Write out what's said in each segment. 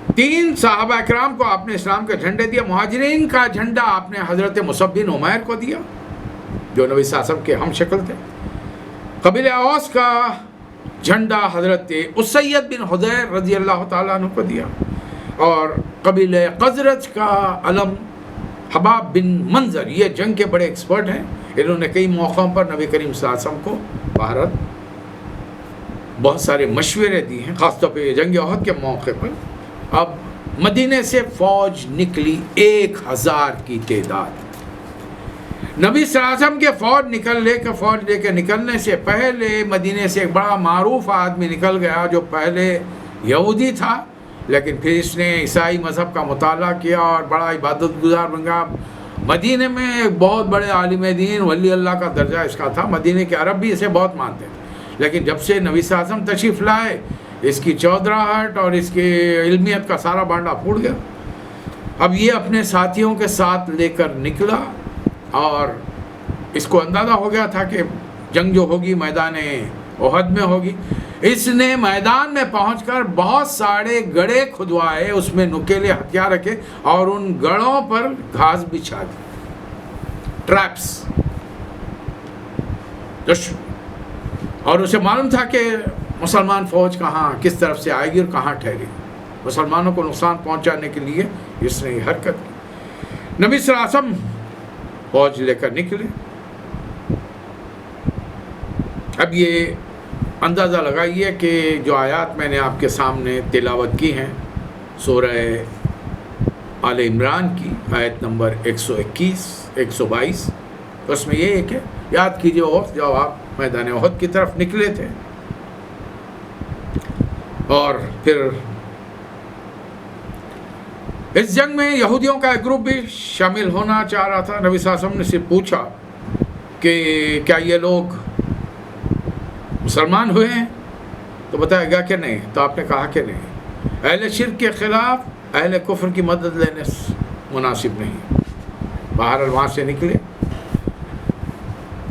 3 صحابہ اکرام کو آپ نے اسلام کا جھنڈے دیا. مہاجرین کا جھنڈا آپ نے حضرت مصعب بن عمیر کو دیا جو نبی صلی اللہ علیہ وسلم کے ہم شکل تھے. قبیلہ اوس کا جھنڈا حضرت اسید بن حضیر رضی اللہ تعالیٰ عنہ کو دیا. اور قبیلہ خزرج کا علم حباب بن منظر، یہ جنگ کے بڑے ایکسپرٹ ہیں، انہوں نے کئی موقعوں پر نبی کریم صلی اللہ علیہ وسلم کو بھارت بہت سارے مشورے دیے ہیں، خاص طور پہ جنگ احد کے موقع پر. اب مدینے سے فوج نکلی 1000 کی تعداد. نبی صلی اللہ علیہ وسلم کے فوج لے کے نکلنے سے پہلے مدینے سے ایک بڑا معروف آدمی نکل گیا جو پہلے یہودی تھا، لیکن پھر اس نے عیسائی مذہب کا مطالعہ کیا اور بڑا عبادت گزار بن گیا. مدینے میں ایک بہت بڑے عالم دین ولی اللہ کا درجہ اس کا تھا. مدینے کے عرب بھی اسے بہت مانتے تھے، لیکن جب سے نبی صلی اللہ علیہ وسلم تشریف لائے اس کی چودراہٹ اور اس کی علمیت کا سارا بانڈا پھوٹ گیا. اب یہ اپنے ساتھیوں کے ساتھ لے کر نکلا اور اس کو اندازہ ہو گیا تھا کہ جنگ جو ہوگی میدان احد میں ہوگی. اس نے میدان میں پہنچ کر بہت سارے گڑھے کھدوائے، اس میں نکیلے ہتھیار رکھے اور ان گڑھوں پر گھاس بچھا دی، ٹریپس. اور اسے معلوم تھا کہ مسلمان فوج کہاں کس طرف سے آئے گی اور کہاں ٹھہرے. مسلمانوں کو نقصان پہنچانے کے لیے اس نے یہ حرکت کی. نبی صلی اللہ علیہ وسلم فوج لے کر نکلے. اب یہ اندازہ لگائیے کہ جو آیات میں نے آپ کے سامنے تلاوت کی ہیں سورہ آل عمران کی آیت نمبر 121 122، اس میں یہ ہے کہ یاد کیجئے وقت جب آپ میدان احد کی طرف نکلے تھے اور پھر اس جنگ میں یہودیوں کا ایک گروپ بھی شامل ہونا چاہ رہا تھا. نبی صلی اللہ علیہ وسلم نے سے پوچھا کہ کیا یہ لوگ مسلمان ہوئے ہیں؟ تو بتایا گیا کہ نہیں. تو آپ نے کہا کہ نہیں، اہل شرک کے خلاف اہل کفر کی مدد لینے مناسب نہیں. باہر وہاں سے نکلے.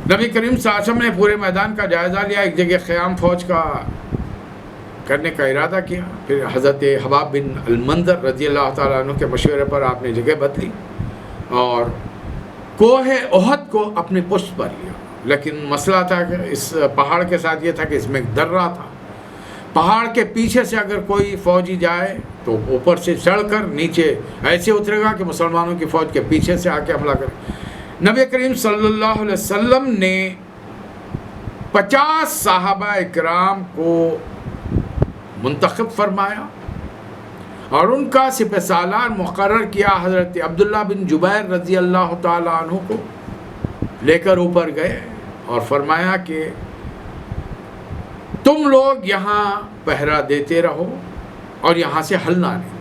نبی کریم صلی اللہ علیہ وسلم نے پورے میدان کا جائزہ لیا، ایک جگہ قیام فوج کا کرنے کا ارادہ کیا. پھر حضرت حباب بن المنظر رضی اللہ تعالیٰ عنہ کے مشورے پر آپ نے جگہ بدلی اور کوہ احد کو اپنی پشت پر لیا. لیکن مسئلہ تھا کہ اس پہاڑ کے ساتھ یہ تھا کہ اس میں ایک درہ تھا. پہاڑ کے پیچھے سے اگر کوئی فوجی جائے تو اوپر سے چڑھ کر نیچے ایسے اترے گا کہ مسلمانوں کی فوج کے پیچھے سے آ کے حملہ کرے. نبی کریم صلی اللہ علیہ وسلم نے 50 صحابہ اکرام کو منتخب فرمایا اور ان کا سپہ سالار مقرر کیا. حضرت عبداللہ بن جبیر رضی اللہ تعالیٰ عنہ کو لے کر اوپر گئے اور فرمایا کہ تم لوگ یہاں پہرا دیتے رہو اور یہاں سے ہلنا نہیں.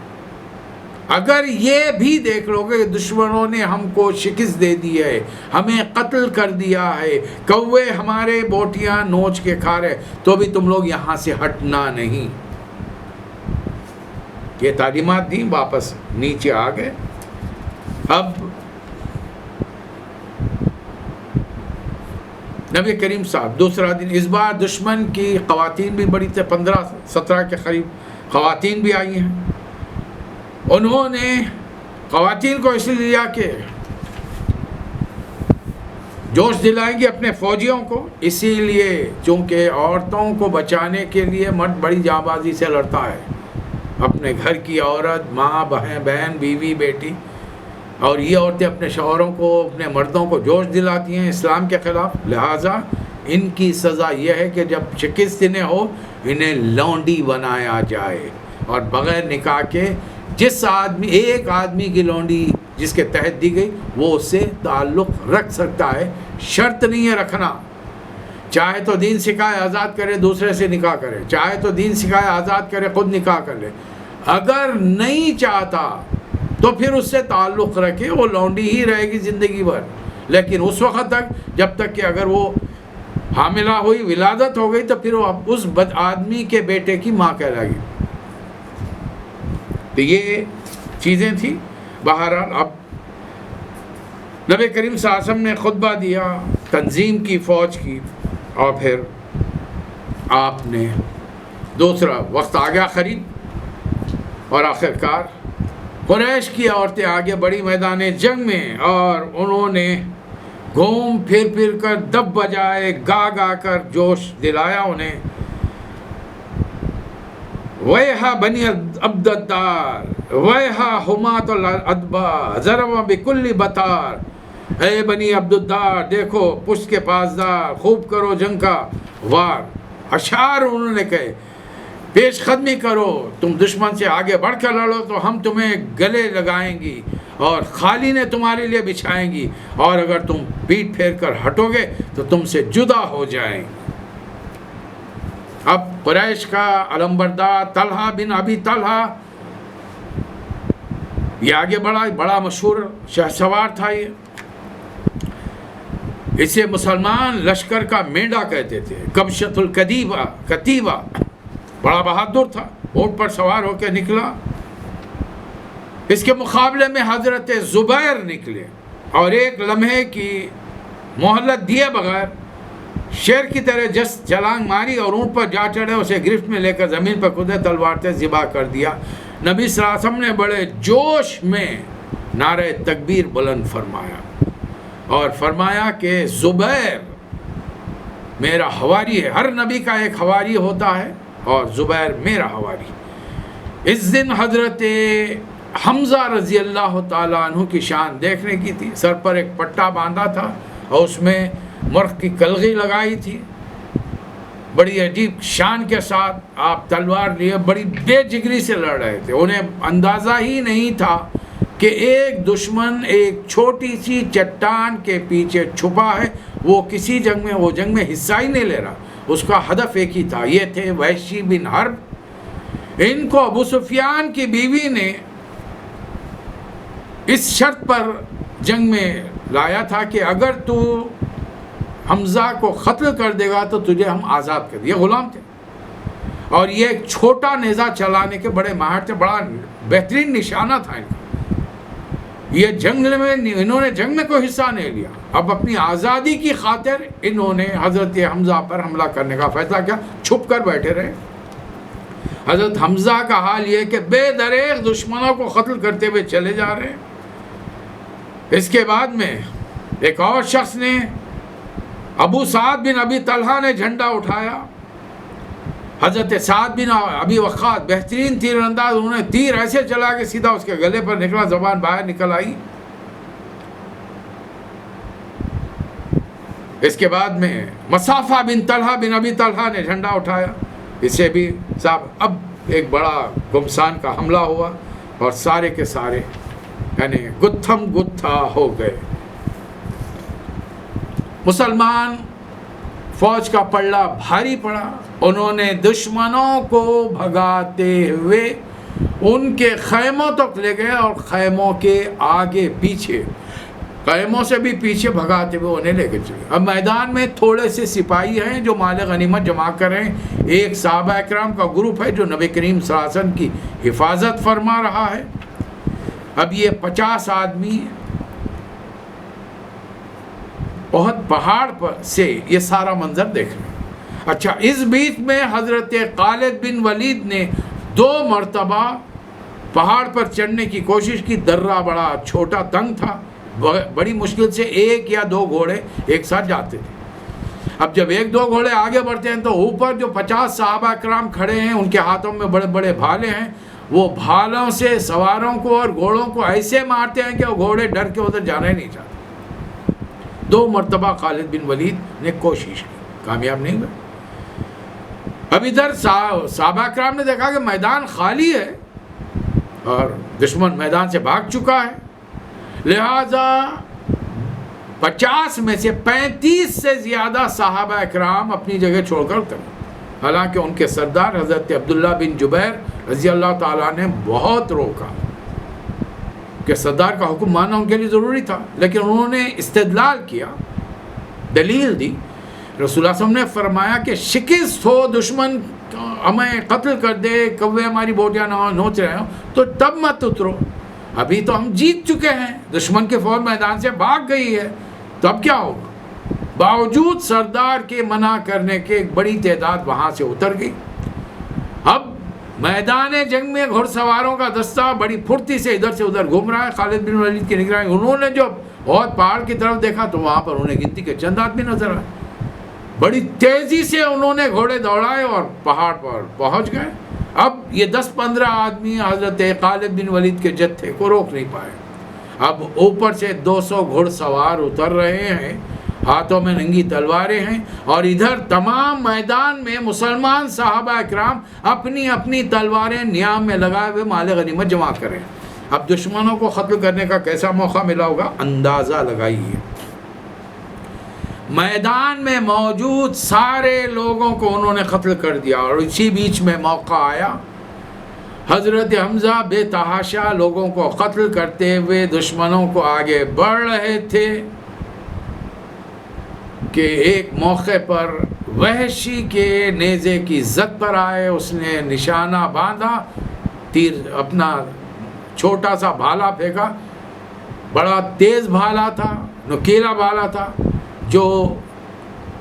اگر یہ بھی دیکھ لو گے کہ دشمنوں نے ہم کو شکست دے دی ہے، ہمیں قتل کر دیا ہے، کوے ہمارے بوٹیاں نوچ کے کھا رہے، تو بھی تم لوگ یہاں سے ہٹنا نہیں. یہ تعلیمات دیں، واپس نیچے آ گئے. اب نبی کریم صاحب دوسرا دن، اس بار دشمن کی خواتین بھی بڑی تھے، 15-17 کے قریب خواتین بھی آئی ہیں. انہوں نے خواتین کو اس لیے لیا کہ جوش دلائیں گے اپنے فوجیوں کو، اسی لیے چونکہ عورتوں کو بچانے کے لیے مرد بڑی جانبازی سے لڑتا ہے. اپنے گھر کی عورت، ماں، بہن، بیوی، بیٹی، اور یہ عورتیں اپنے شوہروں کو، اپنے مردوں کو جوش دلاتی ہیں اسلام کے خلاف. لہٰذا ان کی سزا یہ ہے کہ جب شکست انہیں ہو انہیں لونڈی بنایا جائے اور بغیر نکاح کے جس آدمی، ایک آدمی کی لونڈی جس کے تحت دی گئی وہ اس سے تعلق رکھ سکتا ہے. شرط نہیں ہے رکھنا، چاہے تو دین سکھائے آزاد کرے دوسرے سے نکاح کرے، چاہے تو دین سکھائے آزاد کرے خود نکاح کر لے. اگر نہیں چاہتا تو پھر اس سے تعلق رکھے، وہ لونڈی ہی رہے گی زندگی بھر. لیکن اس وقت تک جب تک کہ اگر وہ حاملہ ہوئی، ولادت ہو گئی، تو پھر وہ اس بد آدمی کے بیٹے کی ماں کہلائے گی. تو یہ چیزیں تھیں. بہرحال اب نبی کریم صلی اللہ علیہ وسلم نے خطبہ دیا، تنظیم کی فوج کی، اور پھر آپ نے دوسرا وقت آ گیا قریب اور آخر کار قریش کی عورتیں آگے بڑھی میدان جنگ میں، اور انہوں نے گھوم پھر کر دب بجائے، گا گا کر جوش دلایا انہیں. وَيْحَ بنی عبد الدار وَيْحَ حمات الادبار ضرب بکل بطار. اے بنی عبد الدار، دیکھو پشت کے پاسدار، خوب کرو جنگ کا وار. اشعار انہوں نے کہے، پیش قدمی کرو، تم دشمن سے آگے بڑھ کر لڑو تو ہم تمہیں گلے لگائیں گی اور قالینیں تمہارے لیے بچھائیں گی، اور اگر تم پیٹ پھیر کر ہٹو گے تو تم سے جدا ہو جائیں گے. اب قریش کا علمبردار طلحہ بن ابی طلحہ یہ آگے بڑا مشہور شہسوار تھا. یہ اسے مسلمان لشکر کا مینڈا کہتے تھے. کبشۃ کتیبہ، بڑا بہادر تھا، اونٹ پر سوار ہو کے نکلا. اس کے مقابلے میں حضرت زبیر نکلے اور ایک لمحے کی مہلت دیے بغیر شیر کی طرح جس چھلانگ ماری اور اونٹ پر جا چڑھے، اسے گرفت میں لے کر زمین پر کودے، تلوار سے ذبح کر دیا. نبی صلی اللہ علیہ وسلم نے بڑے جوش میں نعرہ تکبیر بلند فرمایا اور فرمایا کہ زبیر میرا حواری ہے. ہر نبی کا ایک حواری ہوتا ہے اور زبیر میرا حواری. اس دن حضرت حمزہ رضی اللہ تعالیٰ عنہ کی شان دیکھنے کی تھی. سر پر ایک پٹا باندھا تھا اور اس میں مرغ کی کلغی لگائی تھی. بڑی عجیب شان کے ساتھ آپ تلوار لیے بڑی بے جگری سے لڑ رہے تھے. انہیں اندازہ ہی نہیں تھا کہ ایک دشمن ایک چھوٹی سی چٹان کے پیچھے چھپا ہے. وہ کسی جنگ میں حصہ ہی نہیں لے رہا. اس کا ہدف ایک ہی تھا، یہ تھے وحشی بن حرب. ان کو ابو سفیان کی بیوی نے اس شرط پر جنگ میں لایا تھا کہ اگر تو حمزہ کو قتل کر دے گا تو تجھے ہم آزاد کر دیں. یہ غلام تھے اور یہ ایک چھوٹا نیزہ چلانے کے بڑے ماہر تھے. بڑا بہترین نشانہ تھا ان کا. یہ جنگ میں انہوں نے جنگ میں کوئی حصہ نہیں لیا. اب اپنی آزادی کی خاطر انہوں نے حضرت حمزہ پر حملہ کرنے کا فیصلہ کیا. چھپ کر بیٹھے رہے. حضرت حمزہ کا حال یہ کہ بے دریغ دشمنوں کو قتل کرتے ہوئے چلے جا رہے ہیں. اس کے بعد میں ایک اور شخص نے، ابو سعد بن ابی طلحہ نے جھنڈا اٹھایا. حضرت سعد بن ابی وقاص بہترین تیر انداز، انہوں نے تیر ایسے چلا کہ سیدھا اس کے گلے پر نکلا، زبان باہر نکل آئی. اس کے بعد میں مصافہ بن طلحہ بن ابی طلحہ نے جھنڈا اٹھایا. اسے بھی صاحب اب ایک بڑا گمسان کا حملہ ہوا اور سارے کے سارے یعنی گتھم گتھا ہو گئے. مسلمان فوج کا پلڑا بھاری پڑا. انہوں نے دشمنوں کو بھگاتے ہوئے ان کے خیموں تک لے گئے اور خیموں کے آگے پیچھے، خیموں سے بھی پیچھے بھگاتے ہوئے انہیں لے کے چلے. اب میدان میں تھوڑے سے سپاہی ہیں جو مال غنیمت جمع کر رہے ہیں. ایک صحابہ اکرام کا گروپ ہے جو نبی کریم صلی اللہ علیہ وسلم کی حفاظت فرما رہا ہے. اب یہ 50 آدمی بہت پہاڑ پر سے یہ سارا منظر دیکھ رہے ہیں. اچھا، اس بیچ میں حضرت خالد بن ولید نے 2 مرتبہ پہاڑ پر چڑھنے کی کوشش کی. درہ بڑا چھوٹا تنگ تھا، بڑی مشکل سے 1 یا 2 گھوڑے ایک ساتھ جاتے تھے. اب جب 1-2 گھوڑے آگے بڑھتے ہیں تو اوپر جو 50 صحابہ کرام کھڑے ہیں ان کے ہاتھوں میں بڑے بڑے بھالے ہیں. وہ بھالوں سے سواروں کو اور گھوڑوں کو ایسے مارتے ہیں کہ وہ گھوڑے ڈر کے ادھر جانا ہی نہیں چاہتے. 2 مرتبہ خالد بن ولید نے کوشش کی، کامیاب نہیں ہوئے. اب ادھر صحابہ کرام نے دیکھا کہ میدان خالی ہے اور دشمن میدان سے بھاگ چکا ہے. لہذا 50 میں سے 35 سے زیادہ صحابہ اکرام اپنی جگہ چھوڑ کر اترے. حالانکہ ان کے سردار حضرت عبداللہ بن جبیر رضی اللہ تعالیٰ نے بہت روکا کہ سردار کا حکم ماننا ان کے لیے ضروری تھا، لیکن انہوں نے استدلال کیا، دلیل دی. رسول اللہ صلی اللہ علیہ وسلم نے فرمایا کہ شکست ہو، دشمن ہمیں قتل کر دے، کوے ہماری بوٹیاں نوچ رہے ہوں تو تب مت اترو. ابھی تو ہم جیت چکے ہیں، دشمن کے فوج میدان سے بھاگ گئی ہے، تو اب کیا ہوگا؟ باوجود سردار کے منع کرنے کے ایک بڑی تعداد وہاں سے اتر گئی. اب میدان جنگ میں گھڑ سواروں کا دستہ بڑی پھرتی سے ادھر سے ادھر گھوم رہا ہے. خالد بن ولید کی نگرانی. انہوں نے جو بہت پہاڑ کی طرف دیکھا تو وہاں پر انہیں گنتی کے چند آدمی نظر آئے. بڑی تیزی سے انہوں نے گھوڑے دوڑائے اور پہاڑ پر پہنچ گئے. اب یہ 10-15 آدمی حضرت خالد بن ولید کے جتھے کو روک نہیں پائے. اب اوپر سے 200 گھڑ سوار اتر رہے ہیں, ہاتھوں میں ننگی تلواریں ہیں, اور ادھر تمام میدان میں مسلمان صحابہ اکرام اپنی اپنی تلواریں نیام میں لگائے ہوئے مال غنیمت جمع کریں. اب دشمنوں کو قتل کرنے کا کیسا موقع ملا ہوگا, اندازہ لگائیے. میدان میں موجود سارے لوگوں کو انہوں نے قتل کر دیا, اور اسی بیچ میں موقع آیا. حضرت حمزہ بے تحاشا لوگوں کو قتل کرتے ہوئے دشمنوں کو آگے بڑھ رہے تھے کہ ایک موقع پر وحشی کے نیزے کی زد پر آئے. اس نے نشانہ باندھا, تیر اپنا چھوٹا سا بھالا پھینکا. بڑا تیز بھالا تھا, نکیلا بھالا تھا, جو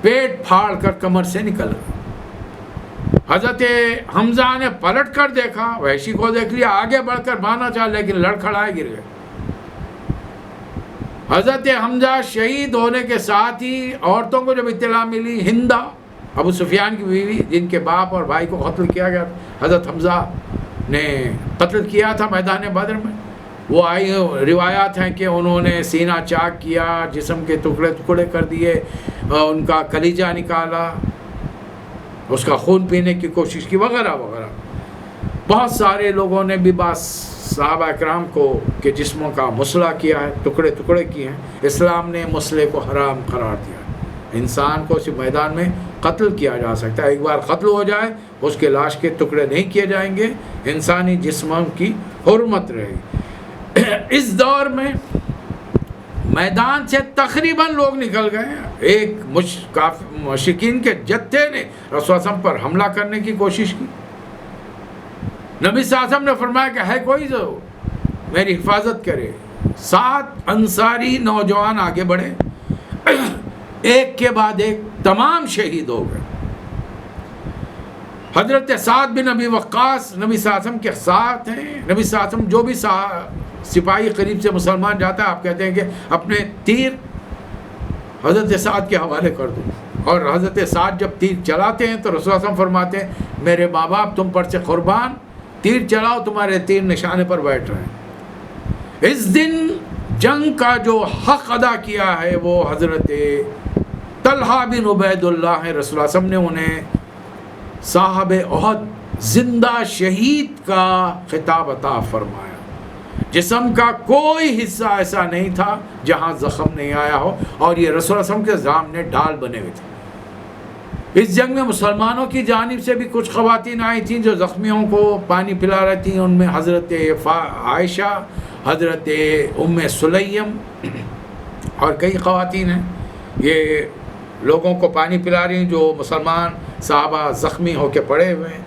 پیٹ پھاڑ کر کمر سے نکل گیا. حضرت حمزہ نے پلٹ کر دیکھا, وحشی کو دیکھ لیا, آگے بڑھ کر بھاگنا چاہا لیکن لڑکھڑائے گر گئے. حضرت حمزہ شہید ہونے کے ساتھ ہی عورتوں کو جب اطلاع ملی, ہندہ ابو سفیان کی بیوی جن کے باپ اور بھائی کو قتل کیا گیا, حضرت حمزہ نے قتل کیا تھا میدان بدر میں, وہ آئی. روایات ہیں کہ انہوں نے سینہ چاک کیا, جسم کے ٹکڑے ٹکڑے کر دیے, ان کا کلیجہ نکالا, اس کا خون پینے کی کوشش کی, وغیرہ وغیرہ. بہت سارے لوگوں نے بھی بعض صحابہ اکرام کو کے جسموں کا مسئلہ کیا ہے, ٹکڑے ٹکڑے کیے ہیں. اسلام نے مسئلے کو حرام قرار دیا. انسان کو صرف میدان میں قتل کیا جا سکتا ہے, ایک بار قتل ہو جائے اس کے لاش کے ٹکڑے نہیں کیے جائیں گے, انسانی جسموں کی حرمت رہے گی. اس دور میں میدان سے تقریباً لوگ نکل گئے. ایک مشرکین کے جتھے نے رسول صلی اللہ علیہ وسلم پر حملہ کرنے کی کوشش کی. نبی صلی اللہ علیہ وسلم نے فرمایا کہ ہے کوئی جو میری حفاظت کرے. 7 انصاری نوجوان آگے بڑھے, ایک کے بعد ایک تمام شہید ہو گئے. حضرت سعد بن ابی وقاص نبی صلی اللہ علیہ وسلم کے ساتھ ہیں. نبی صلی اللہ علیہ وسلم جو بھی سپاہی قریب سے مسلمان جاتا ہے, آپ کہتے ہیں کہ اپنے تیر حضرت سعد کے حوالے کر دو, اور حضرت سعد جب تیر چلاتے ہیں تو رسول اللہ علیہ وسلم فرماتے ہیں میرے ماں باپ تم پر سے قربان, تیر چلاؤ, تمہارے تیر نشانے پر بیٹھ رہے ہیں. اس دن جنگ کا جو حق ادا کیا ہے وہ حضرت طلحہ بن عبید اللہ ہیں. رسول اللہ علیہ وسلم نے انہیں صاحب احد زندہ شہید کا خطاب عطا فرمایا. جسم کا کوئی حصہ ایسا نہیں تھا جہاں زخم نہیں آیا ہو, اور یہ رسول اللہ علیہ وسلم کے سامنے ڈھال بنے ہوئے تھے. اس جنگ میں مسلمانوں کی جانب سے بھی کچھ خواتین آئی تھیں جو زخمیوں کو پانی پلا رہی تھیں. ان میں حضرت عائشہ, حضرت ام سلیم اور کئی خواتین ہیں. یہ لوگوں کو پانی پلا رہی ہیں جو مسلمان صحابہ زخمی ہو کے پڑے ہوئے ہیں.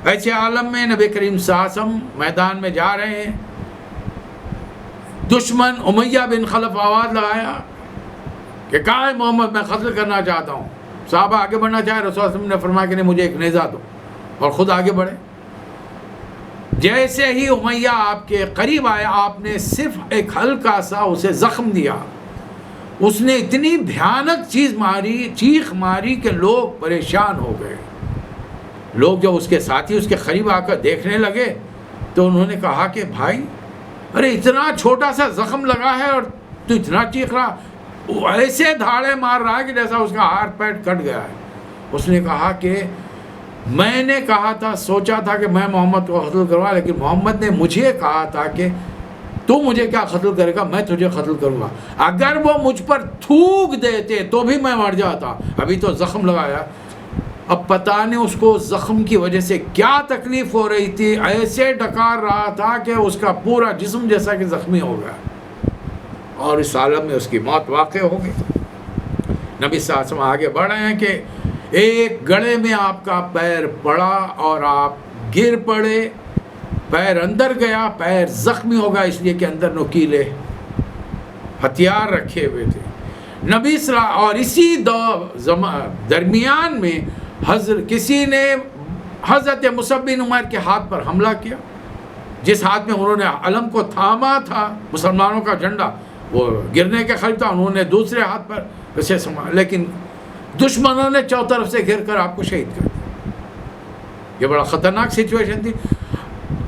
ایسے عالم میں نبی کریم صلی اللہ علیہ وسلم میدان میں جا رہے ہیں. دشمن امیہ بن خلف آواز لگایا کہ کہاں ہے محمد, میں قتل کرنا چاہتا ہوں. صحابہ آگے بڑھنا چاہے, رسول اللہ علیہ وسلم نے فرمایا کہ نہیں مجھے ایک نیزہ دو, اور خود آگے بڑھے. جیسے ہی امیہ آپ کے قریب آیا, آپ نے صرف ایک ہلکا سا اسے زخم دیا. اس نے اتنی بھیانک چیخ ماری کہ لوگ پریشان ہو گئے. لوگ جب اس کے ساتھی اس کے قریب آ کر دیکھنے لگے تو انہوں نے کہا کہ بھائی ارے اتنا چھوٹا سا زخم لگا ہے اور تو اتنا چیخ رہا, ایسے دھاڑے مار رہا ہے کہ جیسا اس کا ہاتھ پیر کٹ گیا ہے. اس نے کہا کہ میں نے کہا تھا, سوچا تھا کہ میں محمد کو قتل کروں, لیکن محمد نے مجھے کہا تھا کہ تو مجھے کیا قتل کرے گا, میں تجھے قتل کروں گا. اگر وہ مجھ پر تھوک دیتے تو بھی میں مر جاتا, ابھی تو زخم لگایا. اب پتہ نہیں اس کو زخم کی وجہ سے کیا تکلیف ہو رہی تھی, ایسے ڈکار رہا تھا کہ اس کا پورا جسم جیسا کہ زخمی ہو گیا, اور اس عالم میں اس کی موت واقع ہو گئی. نبی صلی اللہ علیہ وسلم آگے بڑھ رہے ہیں کہ ایک گڑھے میں آپ کا پیر پڑا اور آپ گر پڑے, پیر اندر گیا, پیر زخمی ہوگا اس لیے کہ اندر نکیلے ہتھیار رکھے ہوئے تھے. نبی صلی اللہ, اور اسی درمیان میں کسی نے حضرت مصعب بن عمیر کے ہاتھ پر حملہ کیا. جس ہاتھ میں انہوں نے علم کو تھاما تھا مسلمانوں کا جھنڈا وہ گرنے کے قریب تھا, انہوں نے دوسرے ہاتھ پر اسے سنبھالا, لیکن دشمنوں نے چاروں طرف سے گھیر کر آپ کو شہید کر دیا. یہ بڑا خطرناک سچویشن تھی.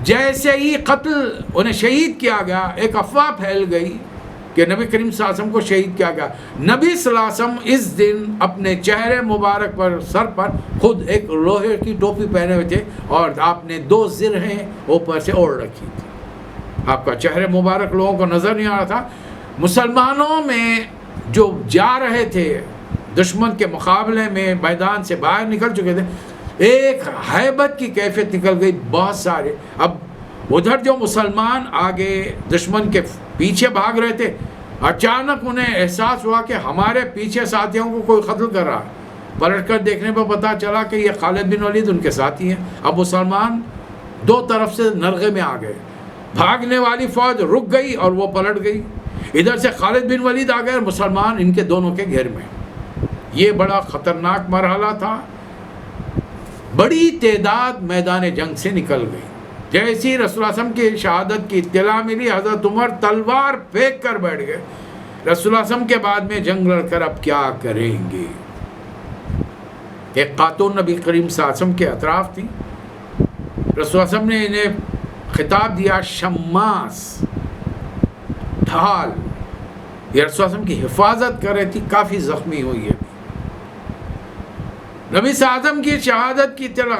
جیسے ہی قتل انہیں شہید کیا گیا, ایک افواہ پھیل گئی کہ نبی کریم صلی اللہ علیہ وسلم کو شہید کیا گیا. نبی صلی اللہ علیہ وسلم اس دن اپنے چہرے مبارک پر, سر پر خود ایک لوہے کی ٹوپی پہنے ہوئے تھے اور آپ نے 2 زرہیں اوپر سے اوڑھ رکھی تھی. آپ کا چہرے مبارک لوگوں کو نظر نہیں آ رہا تھا. مسلمانوں میں جو جا رہے تھے دشمن کے مقابلے میں میدان سے باہر نکل چکے تھے, ایک ہیبت کی کیفیت نکل گئی. بہت سارے اب ادھر جو مسلمان آگے دشمن کے پیچھے بھاگ رہے تھے, اچانک انہیں احساس ہوا کہ ہمارے پیچھے ساتھیوں کو کوئی قتل کر رہا. پلٹ کر دیکھنے پر پتہ چلا کہ یہ خالد بن ولید ان کے ساتھی ہیں. اب مسلمان 2 طرف سے نرغے میں آ گئے. بھاگنے والی فوج رک گئی اور وہ پلٹ گئی. ادھر سے خالد بن ولید آ گئے اور مسلمان ان کے دونوں کے گھیر میں. یہ بڑا خطرناک مرحلہ تھا. بڑی تعداد میدان جنگ سے نکل گئی. جیسی رسول اللہ صلی اللہ علیہ وسلم کی شہادت کی اطلاع ملی, حضرت عمر تلوار پھینک کر بیٹھ گئے. رسول اللہ صلی اللہ علیہ وسلم کے بعد میں جنگ لڑ کر اب کیا کریں گے. ایک خاتون نبی کریم صلی اللہ علیہ وسلم کے اطراف تھی. رسول اللہ صلی اللہ علیہ وسلم نے انہیں خطاب دیا شماس, ڈھال. یہ رسول اللہ علیہ وسلم کی حفاظت کر رہی تھی, کافی زخمی ہوئی ہے. نبی صلی اللہ علیہ وسلم کی شہادت کی اطلاع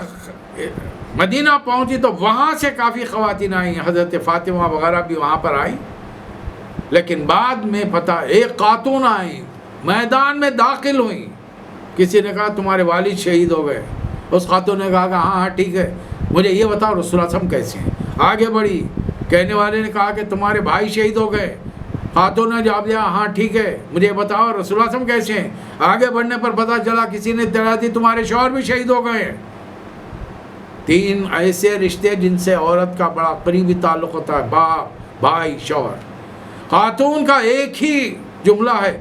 مدینہ پہنچی تو وہاں سے کافی خواتین آئیں, حضرت فاطمہ وغیرہ بھی وہاں پر آئیں. لیکن بعد میں پتہ ایک خاتون آئیں, میدان میں داخل ہوئیں. کسی نے کہا تمہارے والد شہید ہو گئے. اس خاتون نے کہا کہ ہاں ٹھیک ہے, مجھے یہ بتاؤ رسول اللہ صلی اللہ علیہ وسلم کیسے ہیں. آگے بڑھی, کہنے والے نے کہا کہ تمہارے بھائی شہید ہو گئے. خاتون نے جواب دیا ہاں ٹھیک ہے, مجھے بتاؤ رسول اللہ صلی اللہ علیہ وسلم کیسے ہیں. آگے بڑھنے پر پتہ چلا کسی نے اطلاع دی تمہارے شوہر بھی شہید ہو گئے ہیں. 3 ایسے رشتے جن سے عورت کا بڑا قریبی تعلق ہوتا ہے, باپ بھائی شوہر. خاتون کا ایک ہی جملہ ہے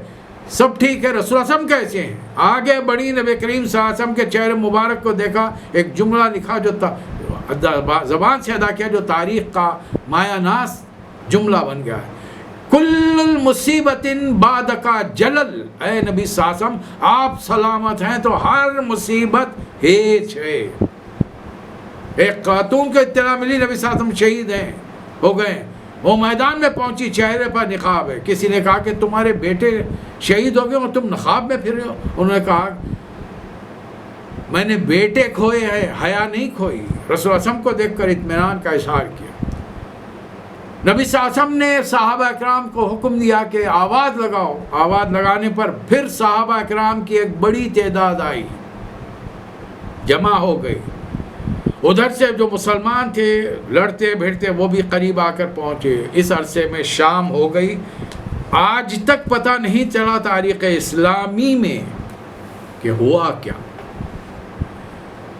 سب ٹھیک ہے, رسول اللہ صلی اللہ علیہ وسلم کیسے ہیں. آگے بڑھی, نبی کریم صلی اللہ علیہ وسلم کے چہرے مبارک کو دیکھا, ایک جملہ لکھا جو زبان سے ادا کیا, جو تاریخ کا مایہ ناز جملہ بن گیا ہے. کل المصیبت بعد کا جلل. اے نبی صلی اللہ علیہ وسلم آپ سلامت ہیں تو ہر مصیبت ہیچ ہے. ایک خاتون کو اطلاع ملی نبی صلی اللہ علیہ وسلم شہید ہیں, ہو گئے. وہ میدان میں پہنچی, چہرے پر نقاب ہے. کسی نے کہا کہ تمہارے بیٹے شہید ہو گئے اور تم نقاب میں پھر رہے ہو. انہوں نے کہا میں نے بیٹے کھوئے ہیں, حیا نہیں کھوئی. رسول اللہ صلی اللہ علیہ وسلم کو دیکھ کر اطمینان کا اظہار کیا. نبی صلی اللہ علیہ وسلم نے صحابہ اکرام کو حکم دیا کہ آواز لگاؤ. آواز لگانے پر پھر صحابہ اکرام کی ایک بڑی تعداد آئی, جمع ہو گئی. ادھر سے جو مسلمان تھے لڑتے بھیڑتے وہ بھی قریب آ کر پہنچے. اس عرصے میں شام ہو گئی. آج تک پتہ نہیں چلا تاریخ اسلامی میں کہ ہوا کیا,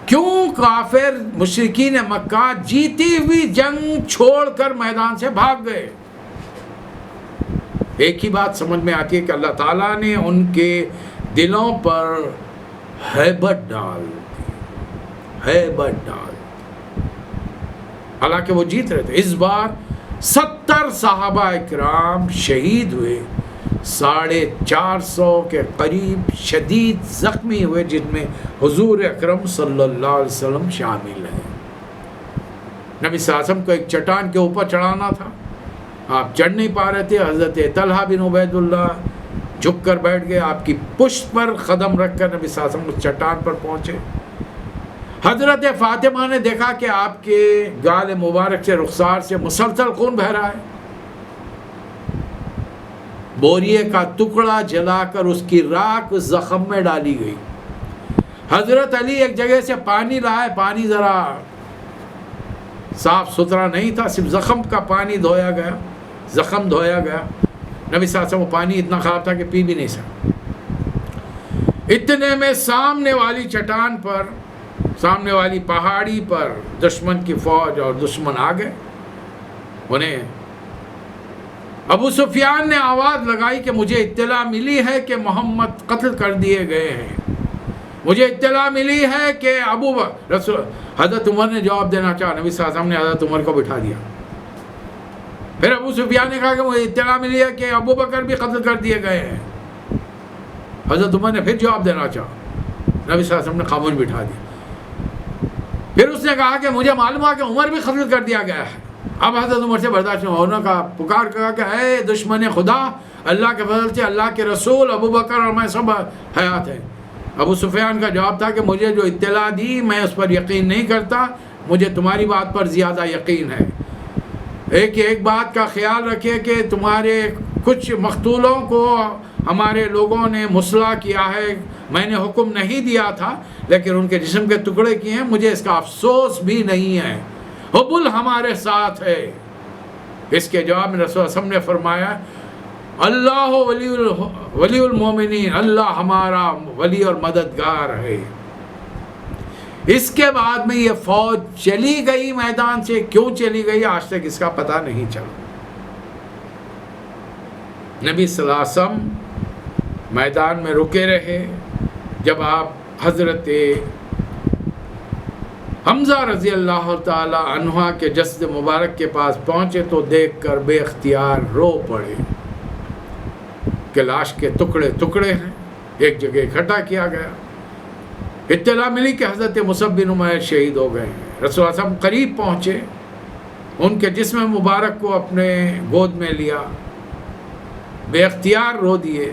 کیوں کافر مشرکین مکہ جیتی ہوئی جنگ چھوڑ کر میدان سے بھاگ گئے. ایک ہی بات سمجھ میں آتی ہے کہ اللہ تعالیٰ نے ان کے دلوں پر ہیبت ڈال دی, ہیبت ڈال. حالانکہ وہ جیت رہے تھے. اس بار 70 صحابہ اکرام شہید ہوئے, 450 کے قریب شدید زخمی ہوئے, جن میں حضور اکرم صلی اللہ علیہ وسلم شامل ہیں. نبی صلی اللہ علیہ وسلم کو ایک چٹان کے اوپر چڑھانا تھا, آپ چڑھ نہیں پا رہے تھے. حضرت طلحہ بن عبید اللہ جھک کر بیٹھ گئے, آپ کی پشت پر قدم رکھ کر نبی صلی اللہ علیہ وسلم اس چٹان پر پہنچے. حضرت فاطمہ نے دیکھا کہ آپ کے گال مبارک سے, رخسار سے مسلسل خون بہہ رہا ہے. بوریے کا ٹکڑا جلا کر اس کی راکھ اس زخم میں ڈالی گئی. حضرت علی ایک جگہ سے پانی لائے, پانی ذرا صاف ستھرا نہیں تھا, صرف زخم کا پانی دھویا گیا, زخم دھویا گیا. نبی صلی اللہ علیہ وسلم وہ پانی اتنا خراب تھا کہ پی بھی نہیں سکتے. اتنے میں سامنے والی چٹان پر, سامنے والی پہاڑی پر دشمن کی فوج اور دشمن آ گئے. انہیں ابو سفیان نے آواز لگائی کہ مجھے اطلاع ملی ہے کہ محمد قتل کر دیے گئے ہیں. مجھے اطلاع ملی ہے کہ حضرت عمر نے جواب دینا چاہا، نبی صلی اللہ علیہ وسلم نے حضرت عمر کو بٹھا دیا. پھر ابو سفیان نے کہا کہ مجھے اطلاع ملی ہے کہ ابو بکر بھی قتل کر دیے گئے ہیں. حضرت عمر نے پھر جواب دینا چاہا، نبی صلی اللہ علیہ وسلم نے خاموش بٹھا دیا. پھر اس نے کہا کہ مجھے معلوم ہے کہ عمر بھی قتل کر دیا گیا ہے. اب حضرت عمر سے برداشت نہیں ہوا، انہوں نے کہا پکار کہا کہ اے دشمن خدا، اللہ کے فضل سے اللہ کے رسول ابو بکر اور میں سب حیات ہیں. ابو سفیان کا جواب تھا کہ مجھے جو اطلاع دی میں اس پر یقین نہیں کرتا، مجھے تمہاری بات پر زیادہ یقین ہے. ایک بات کا خیال رکھیے کہ تمہارے کچھ مقتولوں کو ہمارے لوگوں نے مسلح کیا ہے، میں نے حکم نہیں دیا تھا لیکن ان کے جسم کے ٹکڑے کیے ہیں، مجھے اس کا افسوس بھی نہیں ہے، حبل ہمارے ساتھ ہے. اس کے جواب میں رسول اللہ صلی اللہ علیہ وسلم نے فرمایا اللہ ولی المومنین، اللہ ہمارا ولی اور مددگار ہے. اس کے بعد میں یہ فوج چلی گئی میدان سے. کیوں چلی گئی آج تک اس کا پتہ نہیں چلا. نبی صلی اللہ علیہ وسلم میدان میں رکے رہے. جب آپ حضرت حمزہ رضی اللہ تعالی عنہ کے جسد مبارک کے پاس پہنچے تو دیکھ کر بے اختیار رو پڑے کہ لاش کے ٹکڑے ٹکڑے ہیں. ایک جگہ اکٹھا کیا گیا. اطلاع ملی کہ حضرت مصعب بن عمیر شہید ہو گئے ہیں. رسول اللہ صلی اللہ علیہ وسلم قریب پہنچے، ان کے جسم مبارک کو اپنے گود میں لیا، بے اختیار رو دیے.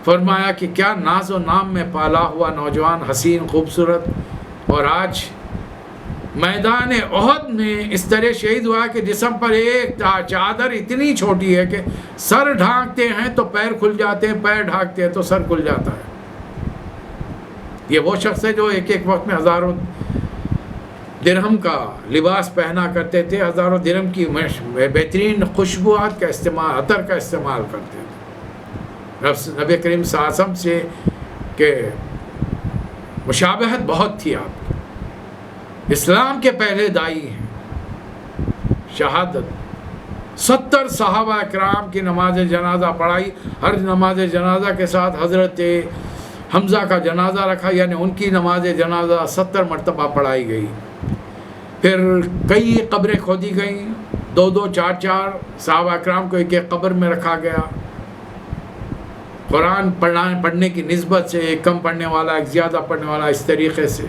فرمایا کہ کیا ناز و نام میں پالا ہوا نوجوان، حسین، خوبصورت، اور آج میدان احد میں اس طرح شہید ہوا کہ جسم پر ایک چادر اتنی چھوٹی ہے کہ سر ڈھانکتے ہیں تو پیر کھل جاتے ہیں، پیر ڈھانکتے ہیں تو سر کھل جاتا ہے. یہ وہ شخص ہے جو ایک وقت میں ہزاروں درہم کا لباس پہنا کرتے تھے، ہزاروں درہم کی بہترین خوشبوات کا استعمال، عطر کا استعمال کرتے تھے. نبی کریم صلی اللہ علیہ وسلم سے کہ مشابہت بہت تھی. آپ اسلام کے پہلے دائی ہیں. شہادت 70 صحابہ اکرام کی نماز جنازہ پڑھائی. ہر نماز جنازہ کے ساتھ حضرت حمزہ کا جنازہ رکھا، یعنی ان کی نماز جنازہ 70 مرتبہ پڑھائی گئی. پھر کئی قبریں کھودی گئیں، 2 4 صحابہ اکرام کو ایک قبر میں رکھا گیا. قرآن پڑھنے کی نسبت سے ایک کم پڑھنے والا، ایک زیادہ پڑھنے والا، اس طریقے سے.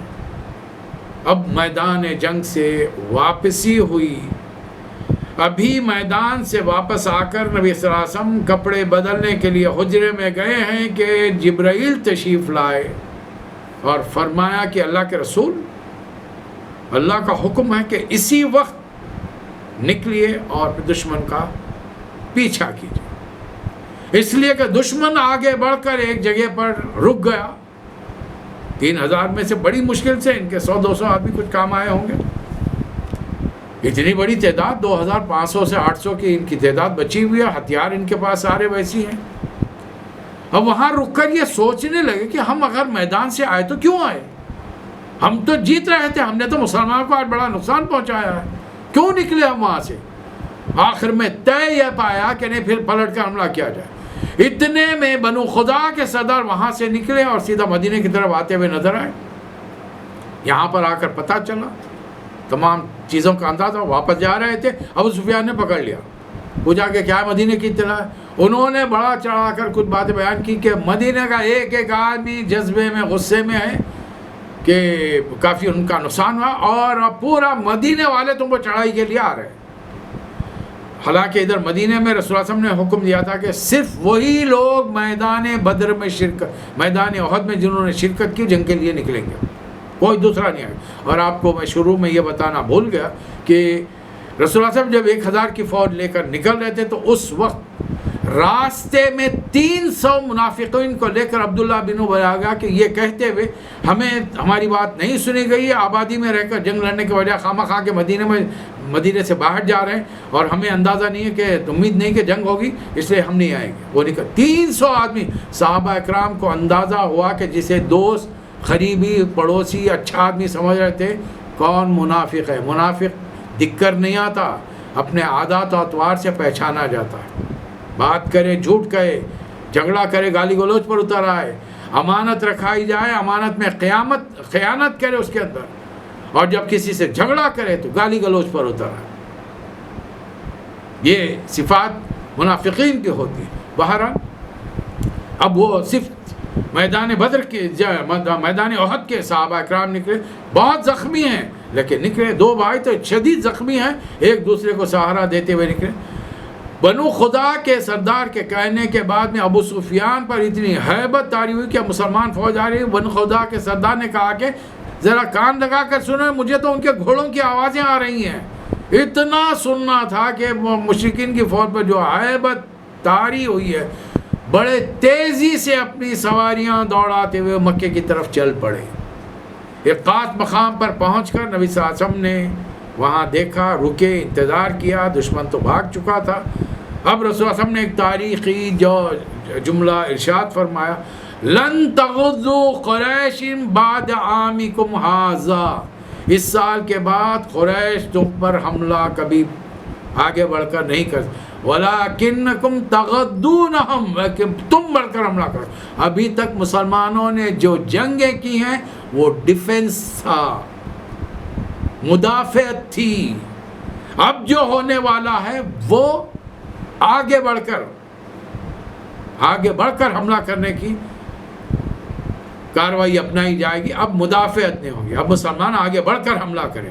اب میدان جنگ سے واپسی ہوئی. ابھی میدان سے واپس آ کر نبی صلی اللہ علیہ وسلم کپڑے بدلنے کے لیے حجرے میں گئے ہیں کہ جبرائیل تشریف لائے اور فرمایا کہ اللہ کے رسول، اللہ کا حکم ہے کہ اسی وقت نکلیے اور دشمن کا پیچھا کیجیے. اس لیے کہ دشمن آگے بڑھ کر ایک جگہ پر رک گیا. 3000 میں سے بڑی مشکل سے ان کے 100-200 آدمی کچھ کام آئے ہوں گے. اتنی بڑی تعداد 2500 سے 800 کی ان کی تعداد بچی ہوئی ہے. ہتھیار ان کے پاس سارے ویسی ہیں. اب وہاں رک کر یہ سوچنے لگے کہ ہم اگر میدان سے آئے تو کیوں آئے؟ ہم تو جیت رہے تھے، ہم نے تو مسلمانوں کو آج بڑا نقصان پہنچایا ہے، کیوں نکلے ہم وہاں سے؟ آخر میں طے یہ پایا کہ نہیں، پھر پلٹ کر حملہ کیا جائے. اتنے میں بنو خدا کے صدر وہاں سے نکلے اور سیدھا مدینے کی طرف آتے ہوئے نظر آئے. یہاں پر آ کر پتہ چلا، تمام چیزوں کا اندازہ، واپس جا رہے تھے. ابو سفیان نے پکڑ لیا، پوچھا کہ کیا مدینے کی اطلاع ہے؟ انہوں نے بڑا چڑھا کر کچھ باتیں بیان کی کہ مدینے کا ایک آدمی جذبے میں، غصے میں ہے کہ کافی ان کا نقصان ہوا اور پورا مدینے والے تم کو چڑھائی کے لیے آ رہے ہیں. حالانکہ ادھر مدینے میں رسول اللہ صلی اللہ علیہ وسلم نے حکم دیا تھا کہ صرف وہی لوگ میدان بدر میں میدان احد میں جنہوں نے شرکت کی، جنگ کے لیے نکلیں گے، کوئی دوسرا نہیں آئے. اور آپ کو میں شروع میں یہ بتانا بھول گیا کہ رسول اللہ صلی اللہ علیہ وسلم جب 1000 کی فوج لے کر نکل رہے تھے تو اس وقت راستے میں 300 منافقین کو لے کر عبداللہ بن ابی آ گیا کہ یہ کہتے ہوئے ہمیں ہماری بات نہیں سنی گئی، آبادی میں رہ کر جنگ لڑنے کی وجہ خواہ خواہ کے مدینے سے باہر جا رہے ہیں اور ہمیں اندازہ نہیں ہے کہ امید نہیں کہ جنگ ہوگی، اس لیے ہم نہیں آئیں گے. وہ نکل 300 آدمی. صحابہ اکرام کو اندازہ ہوا کہ جسے دوست، قریبی، پڑوسی، اچھا آدمی سمجھ رہے تھے، کون منافق ہے. منافق دکھ کر نہیں آتا، اپنے عادات و اطوار سے پہچانا جاتا ہے. بات کرے، جھوٹ کہے، جھگڑا کرے، گالی گلوچ پر اتر آئے، امانت رکھائی جائے، امانت میں خیانت کرے اس کے اندر، اور جب کسی سے جھگڑا کرے تو گالی گلوچ پر اتر آئے. یہ صفات منافقین کی ہوتی ہیں. بہرحال اب وہ صرف میدان بدر کے میدان احد کے صحابہ اکرام نکلے، بہت زخمی ہیں لیکن نکلے. 2 بھائی تو شدید زخمی ہیں، ایک دوسرے کو سہارا دیتے ہوئے نکلے. بنو خدا کے سردار کے کہنے کے بعد میں ابو سفیان پر اتنی ہیبت طاری ہوئی کہ مسلمان فوج آ رہی ہے. بنو خدا کے سردار نے کہا کہ ذرا کان لگا کر سنیں، مجھے تو ان کے گھوڑوں کی آوازیں آ رہی ہیں. اتنا سننا تھا کہ مشرکین کی فوج پر جو ہیبت طاری ہوئی ہے، بڑے تیزی سے اپنی سواریاں دوڑاتے ہوئے مکے کی طرف چل پڑے. ایک خاص مقام پر پہنچ کر نبی صلی اللہ علیہ وسلم نے وہاں دیکھا، رکے، انتظار کیا. دشمن تو بھاگ چکا تھا. اب رسول اللہ صلی اللہ علیہ وسلم نے ایک تاریخی جملہ ارشاد فرمایا، لن تغزو قریش بعد عامکم ھذا، اس سال کے بعد قریش تم پر حملہ کبھی آگے بڑھ کر نہیں کر، وَلَكِنَّكُمْ تَغَدُّونَهُمْ، لیکن تم بڑھ کر حملہ کرو. ابھی تک مسلمانوں نے جو جنگیں کی ہیں وہ ڈیفنس تھا، مدافعت تھی. اب جو ہونے والا ہے وہ آگے بڑھ کر حملہ کرنے کی کاروائی اپنائی جائے گی. اب مدافعت نہیں ہوگی، اب مسلمان آگے بڑھ کر حملہ کریں.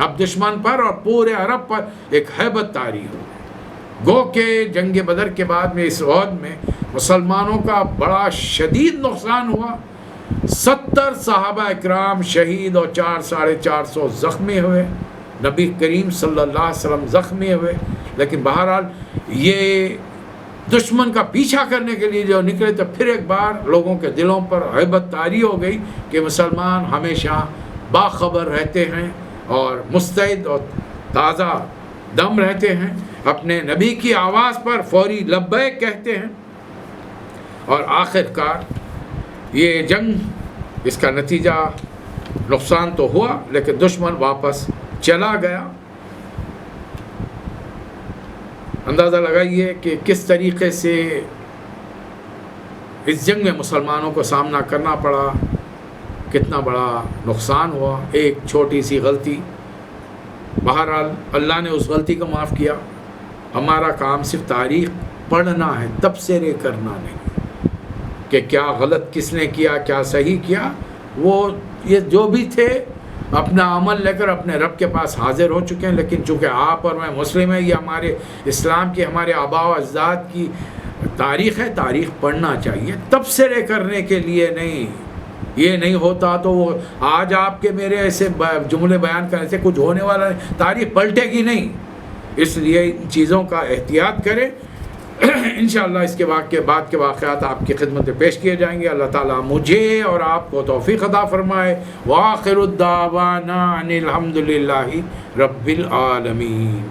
اب دشمن پر اور پورے عرب پر ایک ہیبت طاری ہو. گو کہ جنگ بدر کے بعد میں اس عہد میں مسلمانوں کا بڑا شدید نقصان ہوا. 70 صحابہ اکرام شہید اور 400-450 زخمی ہوئے. نبی کریم صلی اللہ علیہ وسلم زخمی ہوئے. لیکن بہرحال یہ دشمن کا پیچھا کرنے کے لیے جو نکلے تو پھر ایک بار لوگوں کے دلوں پر ہیبت طاری ہو گئی کہ مسلمان ہمیشہ باخبر رہتے ہیں اور مستعد اور تازہ دم رہتے ہیں. اپنے نبی کی آواز پر فوری لبیک کہتے ہیں. اور آخر کار یہ جنگ، اس کا نتیجہ نقصان تو ہوا لیکن دشمن واپس چلا گیا. اندازہ لگائیے کہ کس طریقے سے اس جنگ میں مسلمانوں کو سامنا کرنا پڑا، کتنا بڑا نقصان ہوا. ایک چھوٹی سی غلطی، بہرحال اللہ نے اس غلطی کو معاف کیا. ہمارا کام صرف تاریخ پڑھنا ہے، تبصرے کرنا نہیں کہ کیا غلط کس نے کیا، کیا صحیح کیا. وہ یہ جو بھی تھے اپنا عمل لے کر اپنے رب کے پاس حاضر ہو چکے ہیں. لیکن چونکہ آپ اور میں مسلم ہیں، یہ ہمارے اسلام کی، ہمارے آباء و اجداد کی تاریخ ہے. تاریخ پڑھنا چاہیے، تبصرے کرنے کے لیے نہیں. یہ نہیں ہوتا تو وہ آج آپ کے میرے ایسے جملے بیان کرنے سے کچھ ہونے والا نہیں، تاریخ پلٹے گی نہیں. اس لیے ان چیزوں کا احتیاط کریں. انشاءاللہ اس کے بعد کے واقعات آپ کی خدمت میں پیش کیے جائیں گے. اللہ تعالیٰ مجھے اور آپ کو توفیق عطا فرمائے. وآخر الدعوانا ان الحمد للہ رب العالمین.